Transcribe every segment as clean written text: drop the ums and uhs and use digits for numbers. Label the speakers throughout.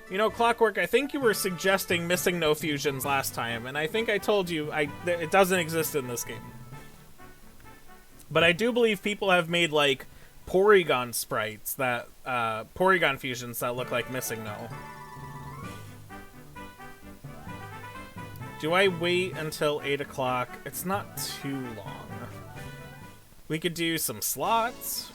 Speaker 1: You know, Clockwork, I think you were suggesting missing no fusions last time, and I think I told you it doesn't exist in this game. But I do believe people have made, like, Porygon sprites that, Porygon fusions that look like missing no. Do I wait until 8 o'clock? It's not too long. We could do some slots.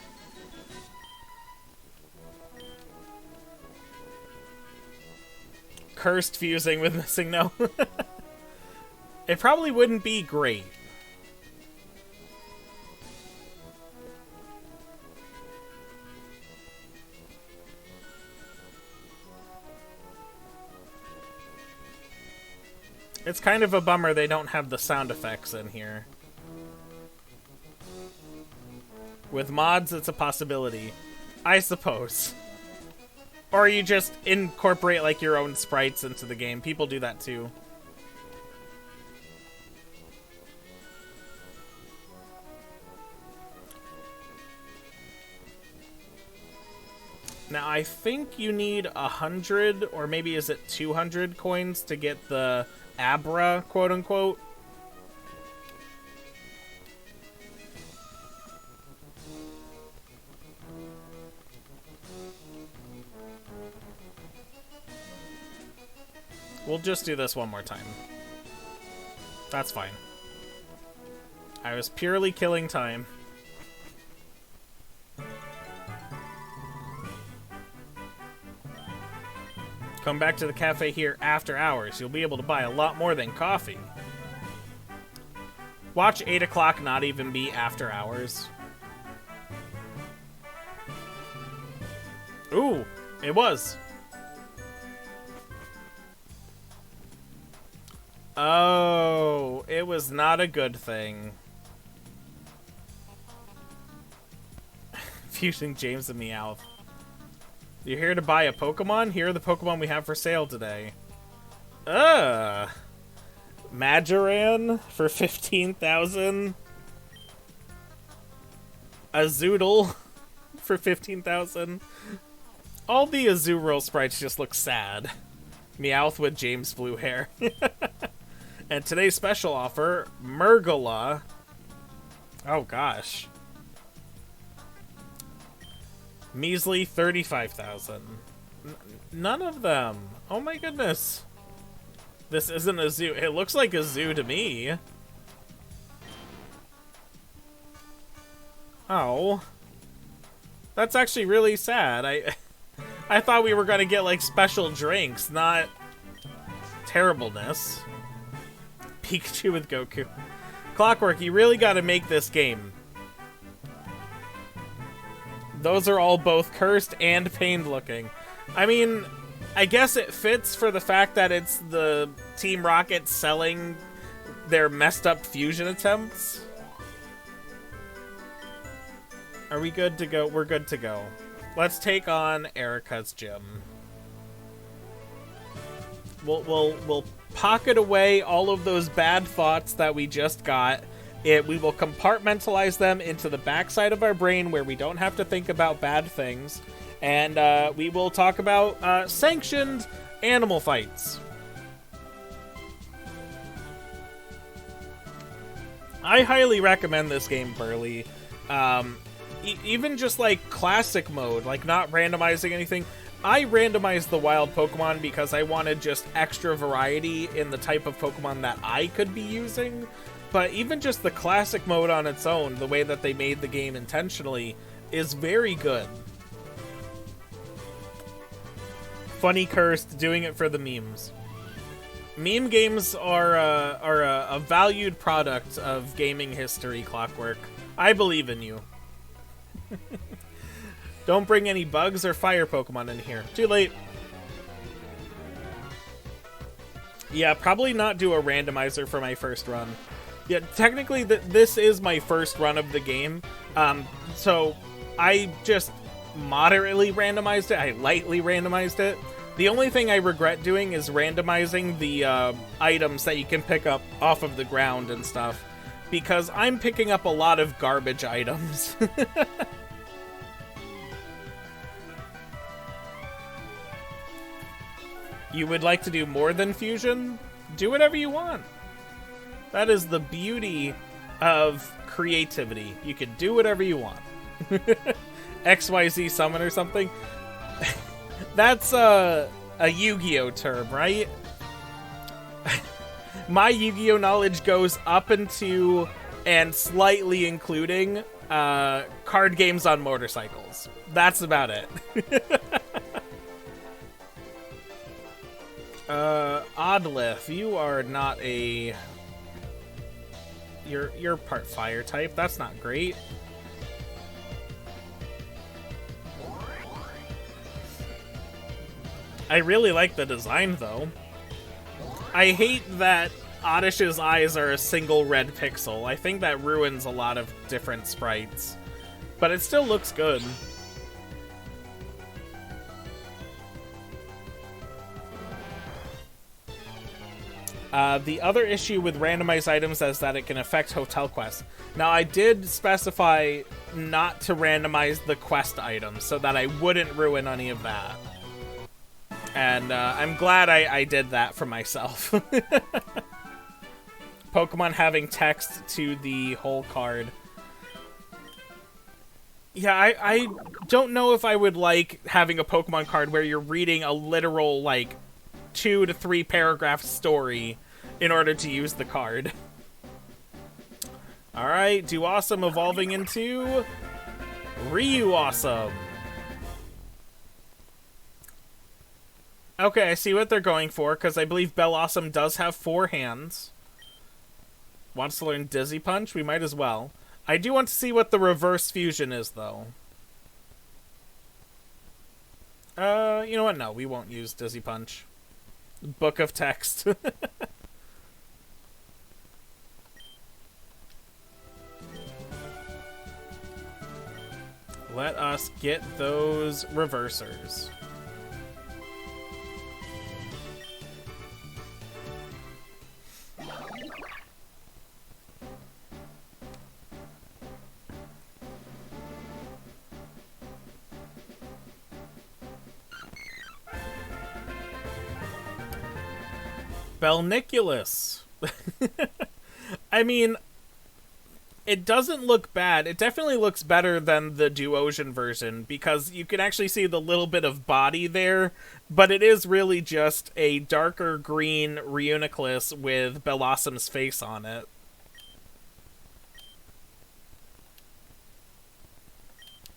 Speaker 1: Cursed fusing with missing no. It probably wouldn't be great. It's kind of a bummer they don't have the sound effects in here. With mods, it's a possibility. I suppose. Or you just incorporate, like, your own sprites into the game. People do that, too. Now, I think you need 100, or maybe is it 200 coins to get the Abra, quote-unquote. We'll just do this one more time. That's fine. I was purely killing time. Come back to the cafe here after hours. You'll be able to buy a lot more than coffee. Watch 8 o'clock not even be after hours. Ooh, it was. Oh, it was not a good thing. Fusing James and Meowth. You're here to buy a Pokemon? Here are the Pokemon we have for sale today. Majoran for 15,000. Azoodle for 15,000. All the Azurill sprites just look sad. Meowth with James blue hair. And today's special offer, Murgala. Oh gosh. Measly 35,000. None of them. Oh my goodness. This isn't a zoo. It looks like a zoo to me. Oh. That's actually really sad. I thought we were gonna get like special drinks, not terribleness. Pikachu with Goku. Clockwork, you really gotta make this game. Those are all both cursed and pained looking. I mean, I guess it fits for the fact that it's the Team Rocket selling their messed up fusion attempts. Are we good to go? We're good to go. Let's take on Erika's gym. We'll pocket away all of those bad thoughts that we just got. We will compartmentalize them into the backside of our brain where we don't have to think about bad things. And we will talk about sanctioned animal fights. I highly recommend this game, Burley. Even just like classic mode, like not randomizing anything. I randomized the wild Pokemon because I wanted just extra variety in the type of Pokemon that I could be using. But even just the classic mode on its own, the way that they made the game intentionally, is very good. Funny Cursed, doing it for the memes. Meme games are a valued product of gaming history, Clockwork. I believe in you. Don't bring any bugs or fire Pokemon in here. Too late. Yeah, probably not do a randomizer for my first run. Yeah, technically this is my first run of the game. So I just moderately randomized it. I lightly randomized it. The only thing I regret doing is randomizing the items that you can pick up off of the ground and stuff. Because I'm picking up a lot of garbage items. You would like to do more than fusion? Do whatever you want. That is the beauty of creativity. You can do whatever you want. XYZ summon or something? That's a Yu-Gi-Oh term, right? My Yu-Gi-Oh knowledge goes up into and slightly including card games on motorcycles. That's about it. Oddlif, you are not a... You're part fire type. That's not great. I really like the design, though. I hate that Oddish's eyes are a single red pixel. I think that ruins a lot of different sprites. But it still looks good. The other issue with randomized items is that it can affect hotel quests. Now, I did specify not to randomize the quest items so that I wouldn't ruin any of that. And I'm glad I did that for myself. Pokemon having text to the whole card. Yeah, I don't know if I would like having a Pokemon card where you're reading a literal, like, 2 to 3 paragraph story in order to use the card. Alright, Do Awesome evolving into Ryu Awesome. Okay, I see what they're going for, because I believe Bell Awesome does have 4 hands. Wants to learn Dizzy Punch? We might as well. I do want to see what the reverse fusion is, though. You know what? No, we won't use Dizzy Punch. Book of text. Let us get those reversers. Belniculus. I mean, it doesn't look bad. It definitely looks better than the Duosion version because you can actually see the little bit of body there, but it is really just a darker green Reuniclus with Bellossom's face on it.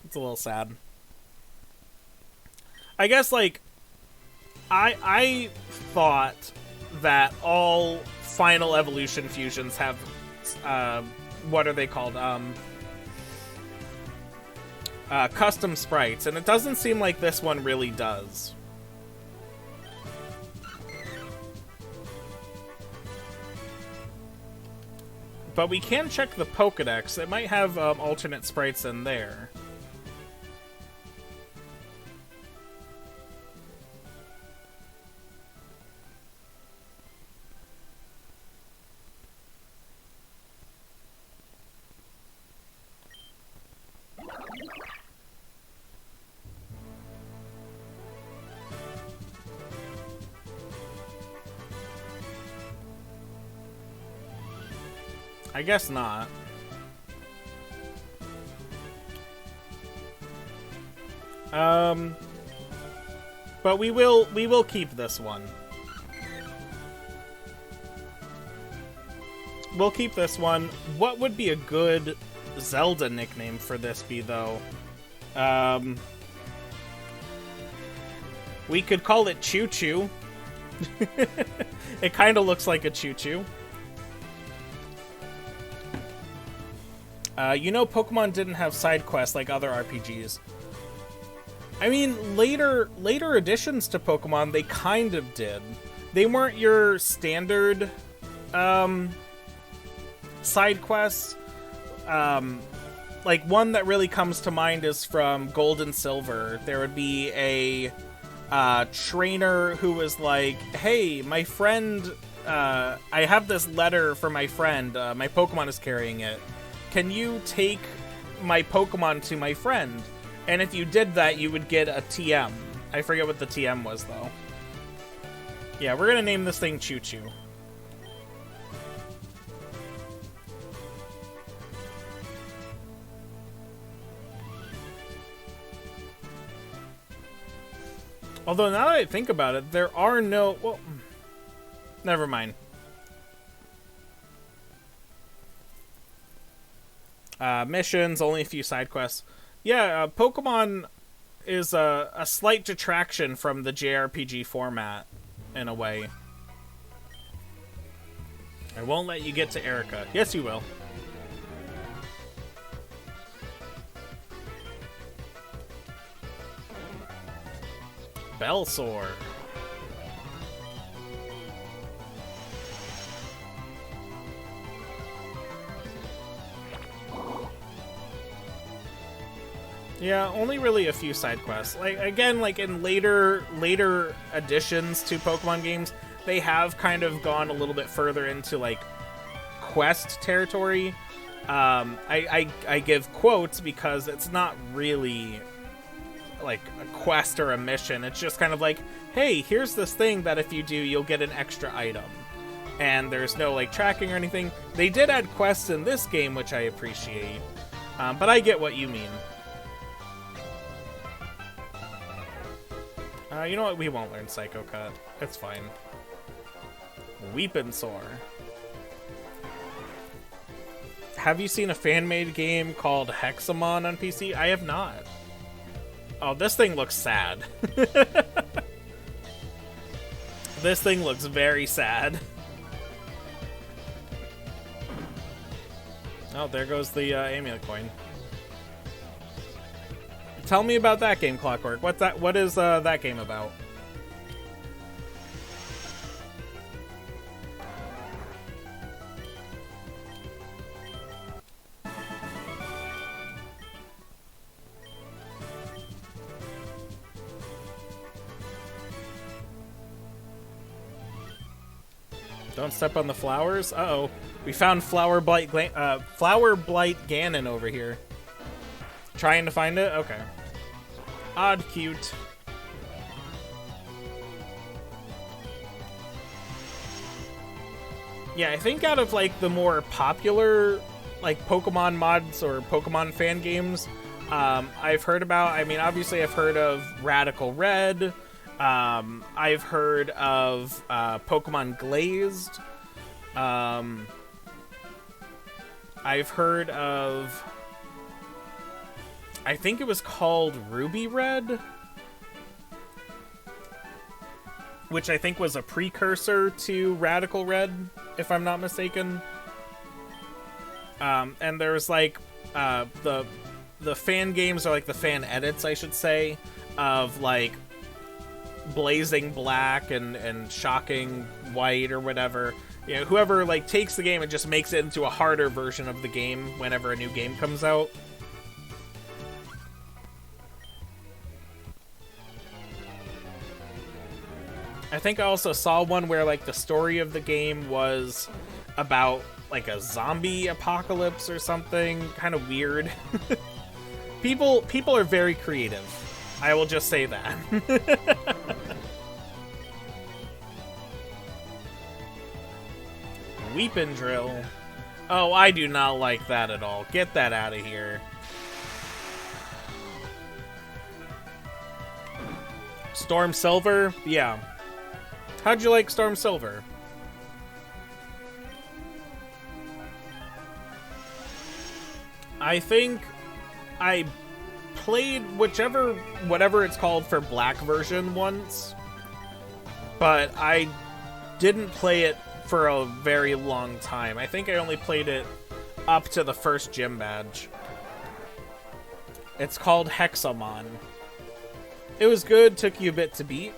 Speaker 1: It's a little sad. I guess, like, I thought that all final evolution fusions have, what are they called? Custom sprites, and it doesn't seem like this one really does. But we can check the Pokedex. It might have alternate sprites in there. I guess not. But we will keep this one. We'll keep this one. What would be a good Zelda nickname for this be, though? We could call it Choo Choo. It kind of looks like a Choo Choo. You know, Pokemon didn't have side quests like other RPGs. I mean, later additions to Pokemon, they kind of did. They weren't your standard side quests. Like, one that really comes to mind is from Gold and Silver. There would be a trainer who was like, hey, my friend, I have this letter for my friend. My Pokemon is carrying it. Can you take my Pokemon to my friend? And if you did that, you would get a TM. I forget what the TM was, though. Yeah, we're gonna name this thing Choo Choo. Although, now that I think about it, there are no... Well, never mind. Missions, only a few side quests. Yeah, Pokemon is a slight detraction from the JRPG format, in a way. I won't let you get to Erika. Yes, you will. Bellsor. Yeah, only really a few side quests. Like, again, like in later additions to Pokemon games, they have kind of gone a little bit further into like quest territory. I give quotes because it's not really like a quest or a mission. It's just kind of like, hey, here's this thing that if you do, you'll get an extra item. And there's no like tracking or anything. They did add quests in this game, which I appreciate. But I get what you mean. You know what? We won't learn Psycho Cut. It's fine. Weepinsaur. Have you seen a fan-made game called Hexamon on PC? I have not. Oh, this thing looks sad. This thing looks very sad. Oh, there goes the amulet coin. Tell me about that game, Clockwork. What's that? What is that game about? Don't step on the flowers. Uh-oh. We found Flower Blight Ganon over here. Trying to find it? Okay. Odd cute. Yeah, I think out of like the more popular like Pokemon mods or Pokemon fan games, I've heard about, I mean, obviously I've heard of Radical Red. I've heard of Pokemon Glazed. I've heard of, I think it was called Ruby Red, which I think was a precursor to Radical Red, if I'm not mistaken. And there's like the fan games, or like the fan edits, I should say, of like Blazing Black and Shocking White or whatever. You know, whoever like takes the game and just makes it into a harder version of the game whenever a new game comes out. I think I also saw one where like the story of the game was about like a zombie apocalypse or something. Kind of weird. People are very creative. I will just say that. Weepindrill. Oh, I do not like that at all. Get that out of here. Storm Silver? Yeah. How'd you like Storm Silver? I think I played whatever it's called for Black version once, but I didn't play it for a very long time. I think I only played it up to the first gym badge. It's called Hexamon. It was good, took you a bit to beat.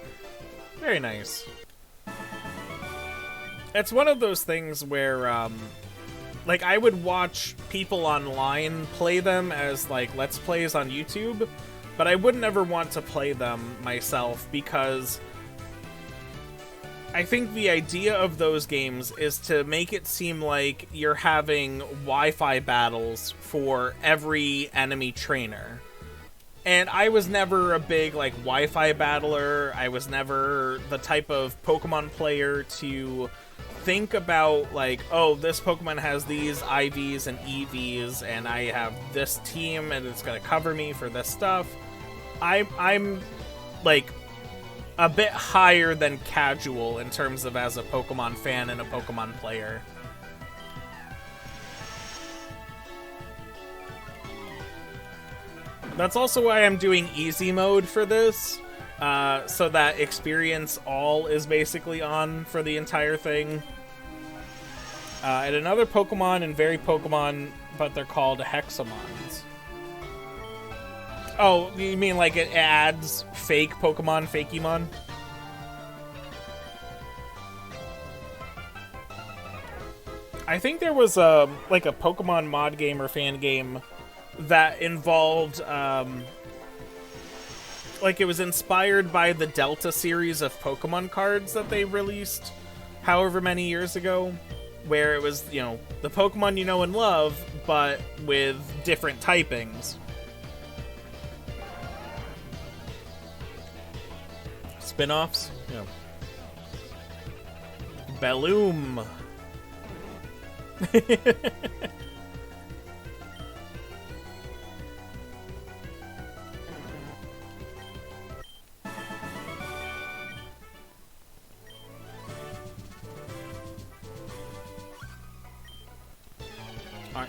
Speaker 1: Very nice. It's one of those things where, like, I would watch people online play them as, like, Let's Plays on YouTube, but I wouldn't ever want to play them myself because I think the idea of those games is to make it seem like you're having Wi-Fi battles for every enemy trainer. And I was never a big, like, Wi-Fi battler. I was never the type of Pokemon player to think about, like, oh, this Pokemon has these IVs and EVs, and I have this team, and it's going to cover me for this stuff. I'm, like, a bit higher than casual in terms of as a Pokemon fan and a Pokemon player. That's also why I'm doing easy mode for this, so that experience all is basically on for the entire thing. And another Pokemon and very Pokemon, but they're called Hexamons. Oh, you mean like it adds fake Pokemon, Fakemon? I think there was like a Pokemon mod game or fan game that involved, like it was inspired by the Delta series of Pokemon cards that they released however many years ago, where it was, you know, the Pokemon you know and love, but with different typings. Spin-offs? Yeah. Belloom.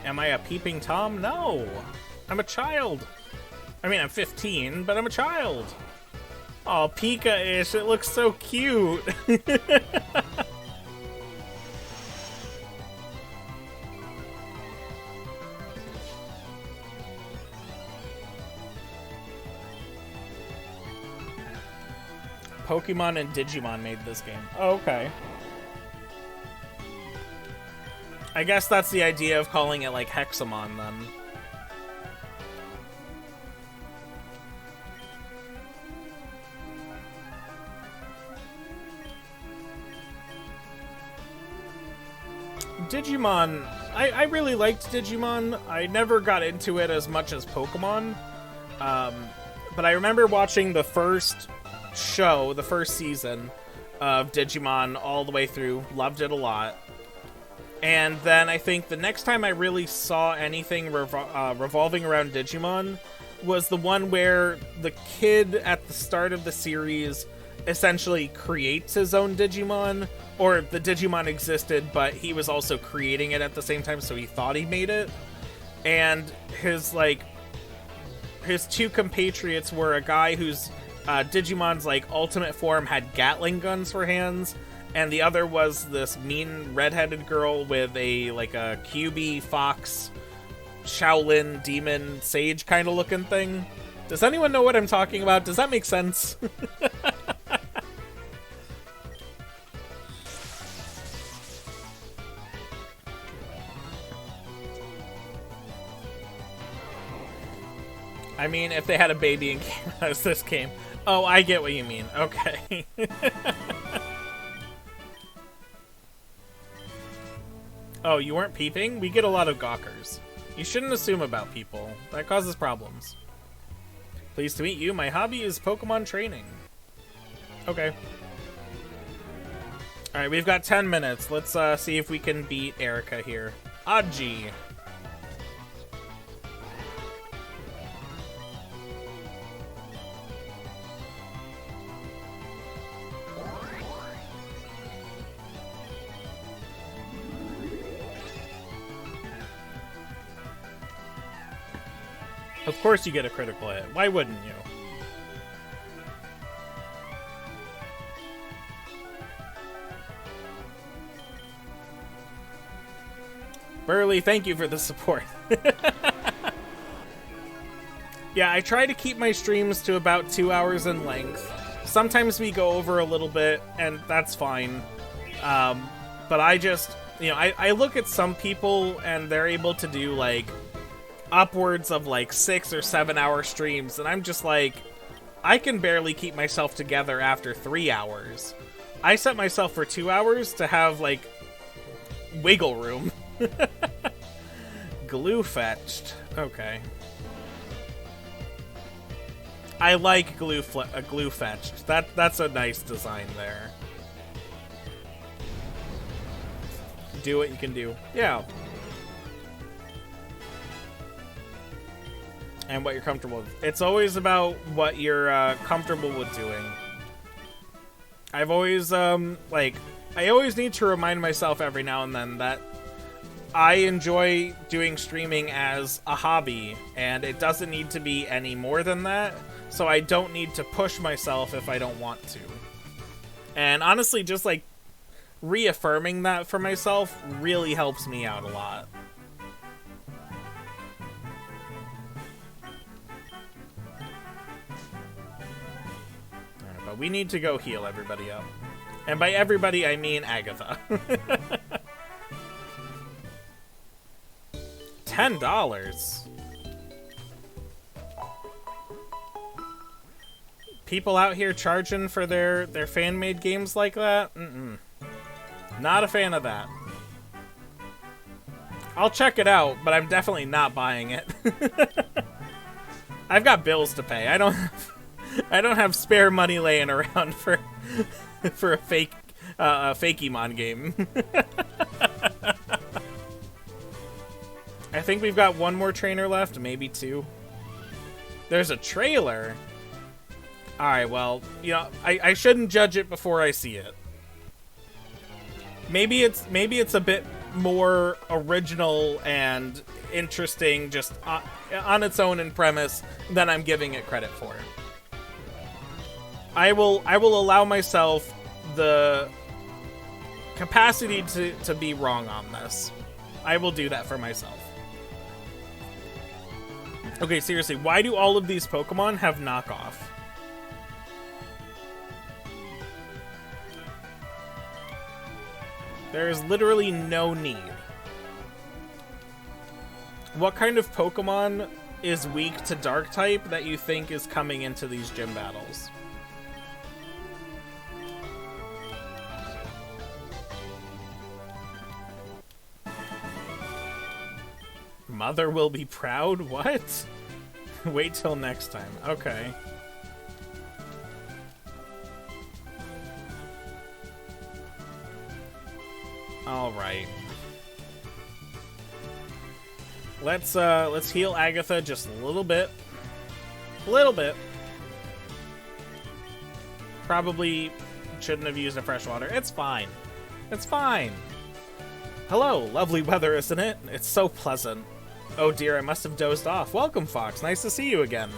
Speaker 1: Am I a peeping Tom? No! I'm a child! I mean, I'm 15, but I'm a child! Oh, Pika-ish, it looks so cute! Pokemon and Digimon made this game. Oh, okay. I guess that's the idea of calling it, like, Hexamon, then. Digimon, I really liked Digimon. I never got into it as much as Pokemon. But I remember watching the first show, the first season of Digimon all the way through. Loved it a lot. And then I think the next time I really saw anything revolving around Digimon was the one where the kid at the start of the series essentially creates his own Digimon, or the Digimon existed, but he was also creating it at the same time, so he thought he made it. And his two compatriots were a guy whose Digimon's, like, ultimate form had Gatling guns for hands, and the other was this mean redheaded girl with a QB fox Shaolin demon sage kind of looking thing. Does anyone know what I'm talking about? Does that make sense? I mean, if they had a baby and came out as this game. Oh, I get what you mean. Okay. Oh, you weren't peeping? We get a lot of gawkers. You shouldn't assume about people. That causes problems. Pleased to meet you. My hobby is Pokemon training. Okay. Alright, we've got 10 minutes. Let's see if we can beat Erika here. Aji. Of course you get a critical hit. Why wouldn't you? Burley, thank you for the support. Yeah, I try to keep my streams to about 2 hours in length. Sometimes we go over a little bit, and that's fine. But I just, you know, I look at some people, and they're able to do, like, upwards of, like, 6 or 7 hour streams, and I'm just like, I can barely keep myself together after 3 hours. I set myself for 2 hours to have, like, wiggle room. Glue fetched. Okay. I like glue fetched. That's a nice design there. Do what you can do. Yeah. And what you're comfortable with. It's always about what you're comfortable with doing. I've always, I always need to remind myself every now and then that I enjoy doing streaming as a hobby, and it doesn't need to be any more than that, so I don't need to push myself if I don't want to. And honestly, just, like, reaffirming that for myself really helps me out a lot. Alright, but we need to go heal everybody up. And by everybody, I mean Agatha. $10. People out here charging for their fan-made games like that? Not a fan of that. I'll check it out, but I'm definitely not buying it. I've got bills to pay. I don't have spare money laying around for a fake Fakemon game. I think we've got one more trainer left, maybe two. There's a trailer. Alright, well, you know, I shouldn't judge it before I see it. Maybe it's a bit more original and interesting just on its own in premise than I'm giving it credit for. I will allow myself the capacity to be wrong on this. I will do that for myself. Okay, seriously, why do all of these Pokemon have knockoff? There is literally no need. What kind of Pokemon is weak to Dark type that you think is coming into these gym battles? Mother will be proud? What? Wait till next time. Okay. Alright. Let's heal Agatha just a little bit. A little bit. Probably shouldn't have used a freshwater. It's fine. It's fine. Hello, lovely weather, isn't it? It's so pleasant. Oh dear, I must have dozed off. Welcome, Fox. Nice to see you again.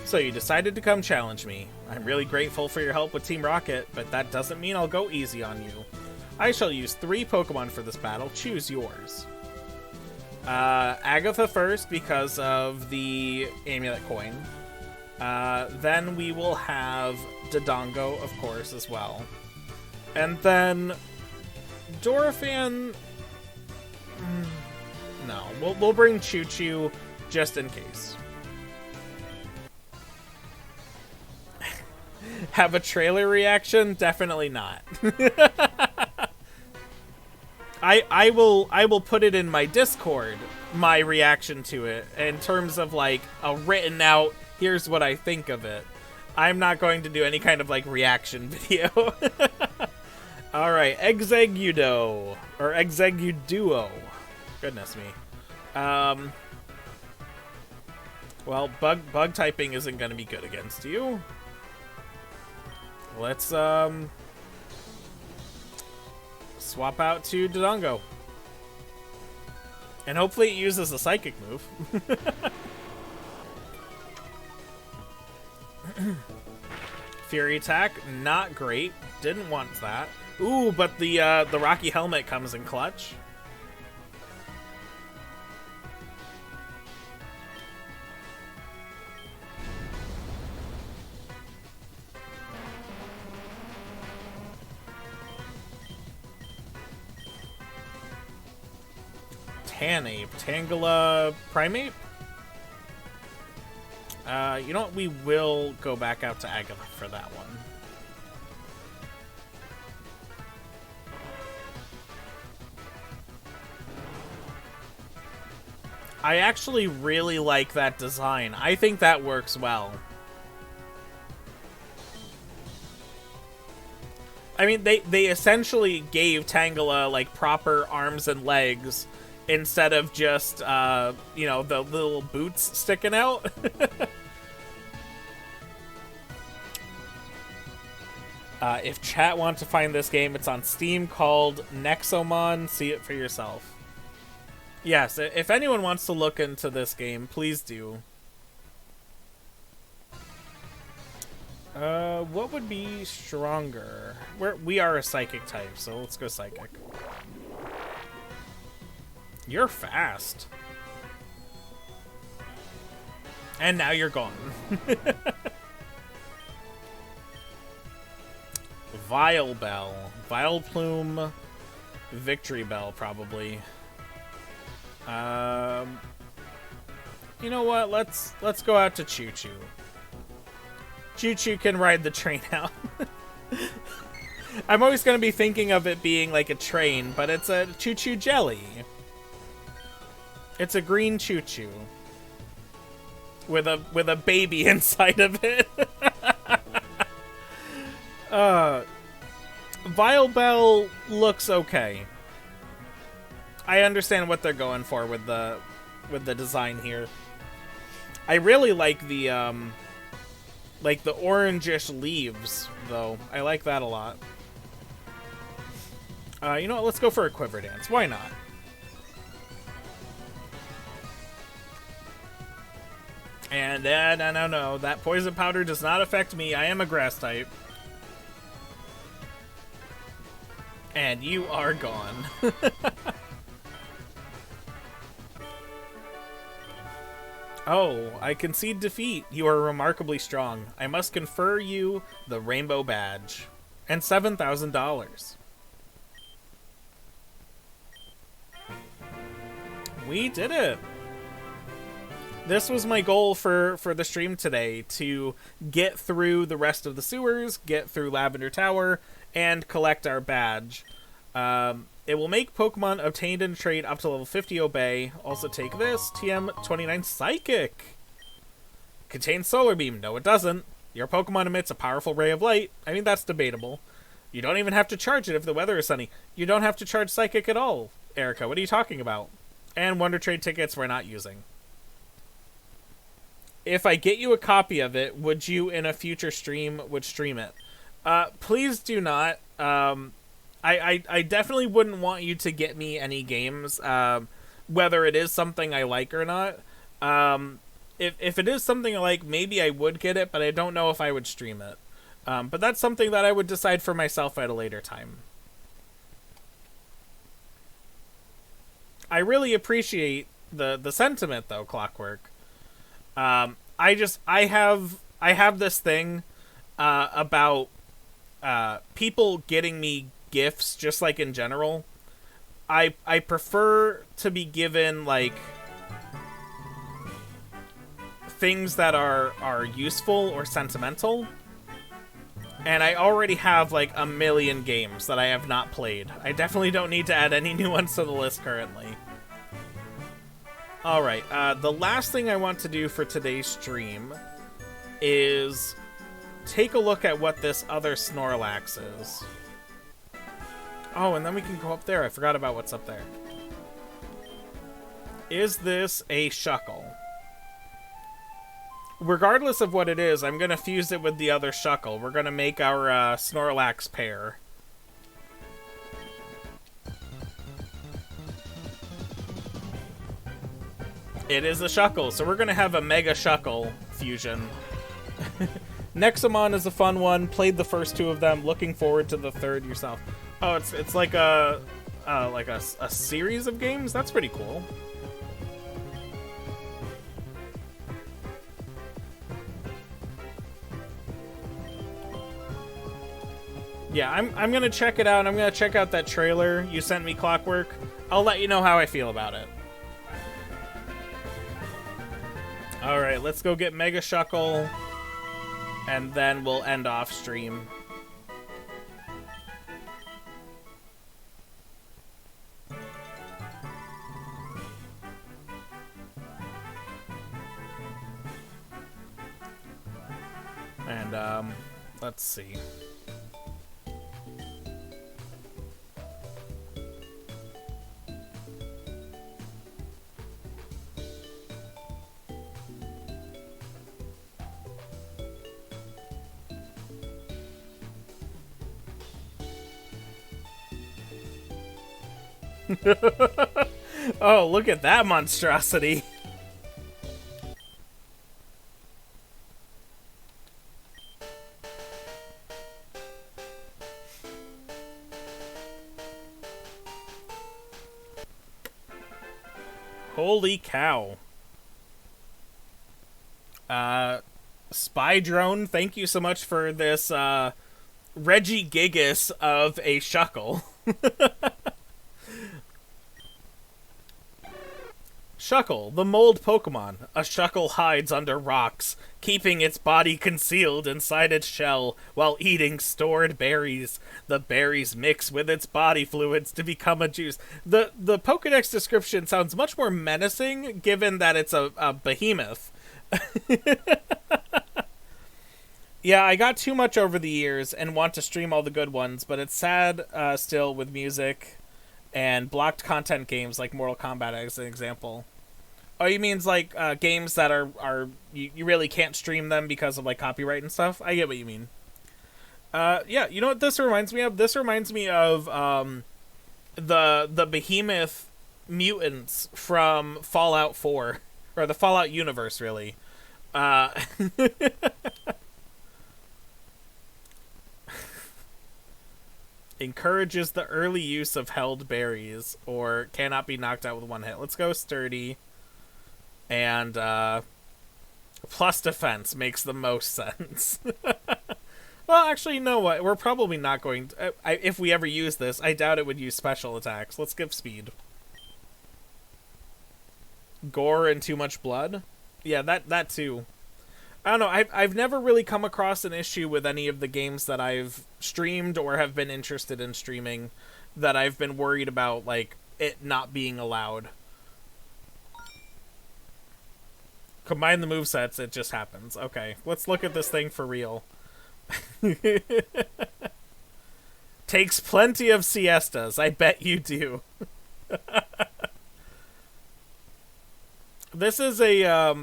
Speaker 1: So you decided to come challenge me. I'm really grateful for your help with Team Rocket, but that doesn't mean I'll go easy on you. I shall use 3 Pokemon for this battle. Choose yours. Agatha first because of the amulet coin. Then we will have Dodongo, of course, as well. And then Dorephan... No, we'll bring Choo Choo just in case. Have a trailer reaction? Definitely not. I will put it in my Discord, my reaction to it, in terms of like a written out, here's what I think of it. I'm not going to do any kind of like reaction video. Alright, Exegudo. Or Exeguduo. Goodness me. Well, bug typing isn't gonna be good against you. Let's swap out to Dodongo. And hopefully it uses a psychic move. Fury attack, not great. Didn't want that. Ooh, but the Rocky Helmet comes in clutch. Tanape. Tangela Primeape? You know what? We will go back out to Agatha for that one. I actually really like that design. I think that works well. I mean, they essentially gave Tangela, like, proper arms and legs instead of just, you know, the little boots sticking out. If chat wants to find this game, it's on Steam called Nexomon. See it for yourself. Yes, if anyone wants to look into this game, please do. What would be stronger? We are a psychic type, so let's go psychic. You're fast. And now you're gone. Vile Bell. Vile Plume. Victory Bell, probably. You know what? Let's go out to Choo Choo. Choo Choo can ride the train out. I'm always going to be thinking of it being like a train, but it's a Choo Choo jelly. It's a green Choo Choo with a baby inside of it. Vile Bell looks okay. I understand what they're going for with the design here. I really like the orangish leaves, though. I like that a lot. You know what? Let's go for a quiver dance. Why not? And no. That poison powder does not affect me. I am a grass type. And you are gone. Oh, I concede defeat. You are remarkably strong. I must confer you the Rainbow Badge. And $7,000. We did it! This was my goal for the stream today, to get through the rest of the sewers, get through Lavender Tower, and collect our badge. It will make Pokemon obtained in trade up to level 50 obey. Also take this, TM29 Psychic. Contains Solar Beam. No, it doesn't. Your Pokemon emits a powerful ray of light. I mean, that's debatable. You don't even have to charge it if the weather is sunny. You don't have to charge Psychic at all. Erika, what are you talking about? And Wonder Trade tickets we're not using. If I get you a copy of it, would you, in a future stream, stream it? Please do not. I definitely wouldn't want you to get me any games, whether it is something I like or not. If it is something I like, maybe I would get it, but I don't know if I would stream it. But that's something that I would decide for myself at a later time. I really appreciate the sentiment, though, Clockwork. I have this thing about people getting me gifts, just like in general. I prefer to be given like things that are useful or sentimental. And I already have like a million games that I have not played. I definitely don't need to add any new ones to the list currently. Alright, the last thing I want to do for today's stream is take a look at what this other Snorlax is. Oh, and then we can go up there. I forgot about what's up there. Is this a Shuckle? Regardless of what it is, I'm going to fuse it with the other Shuckle. We're going to make our Snorlax pair. It is a Shuckle, so we're going to have a Mega Shuckle fusion. Nexomon is a fun one. Played the first two of them. Looking forward to the third yourself. Oh, it's like a series of games? That's pretty cool. Yeah, I'm gonna check it out. I'm gonna check out that trailer you sent me, Clockwork. I'll let you know how I feel about it. Alright, let's go get Mega Shuckle, and then we'll end off stream. And, let's see. Oh, look at that monstrosity. Holy cow. Spy Drone, thank you so much for this, Reggie Gigas of a Shuckle. Shuckle, the mold Pokemon. A Shuckle hides under rocks, keeping its body concealed inside its shell while eating stored berries. The berries mix with its body fluids to become a juice. The Pokedex description sounds much more menacing, given that it's a behemoth. Yeah, I got too much over the years and want to stream all the good ones, but it's sad still with music and blocked content games like Mortal Kombat as an example. Oh, you means like games that are you really can't stream them because of like copyright and stuff? I get what you mean. Yeah, you know what this reminds me of? This reminds me of the behemoth mutants from Fallout 4, or the Fallout universe, really. Encourages the early use of held berries, or cannot be knocked out with one hit. Let's go sturdy. And plus defense makes the most sense. Well, actually, you know what? We're probably not going to... if we ever use this, I doubt it would use special attacks. Let's give speed. Gore and too much blood? Yeah, that too. I don't know, I've never really come across an issue with any of the games that I've streamed or have been interested in streaming that I've been worried about, like, it not being allowed. Combine the movesets, it just happens. Okay, let's look at this thing for real. Takes plenty of siestas, I bet you do. This is a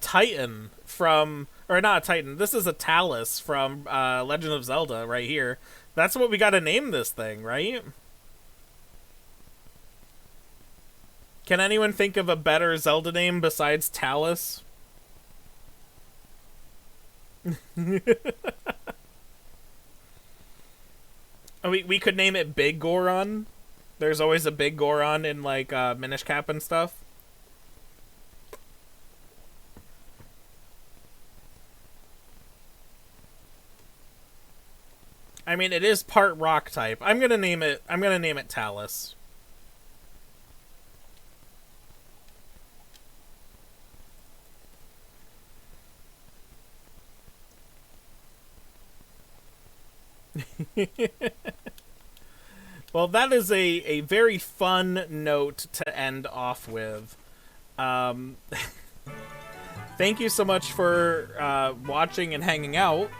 Speaker 1: Titan from, or not a Titan, this is a Talus from Legend of Zelda right here. That's what we gotta name this thing, right? Can anyone think of a better Zelda name besides Talus? We could name it Big Goron. There's always a Big Goron in, like, Minish Cap and stuff. I mean, it is part rock type. I'm gonna name it Talus. Well, that is a very fun note to end off with. Thank you so much for watching and hanging out.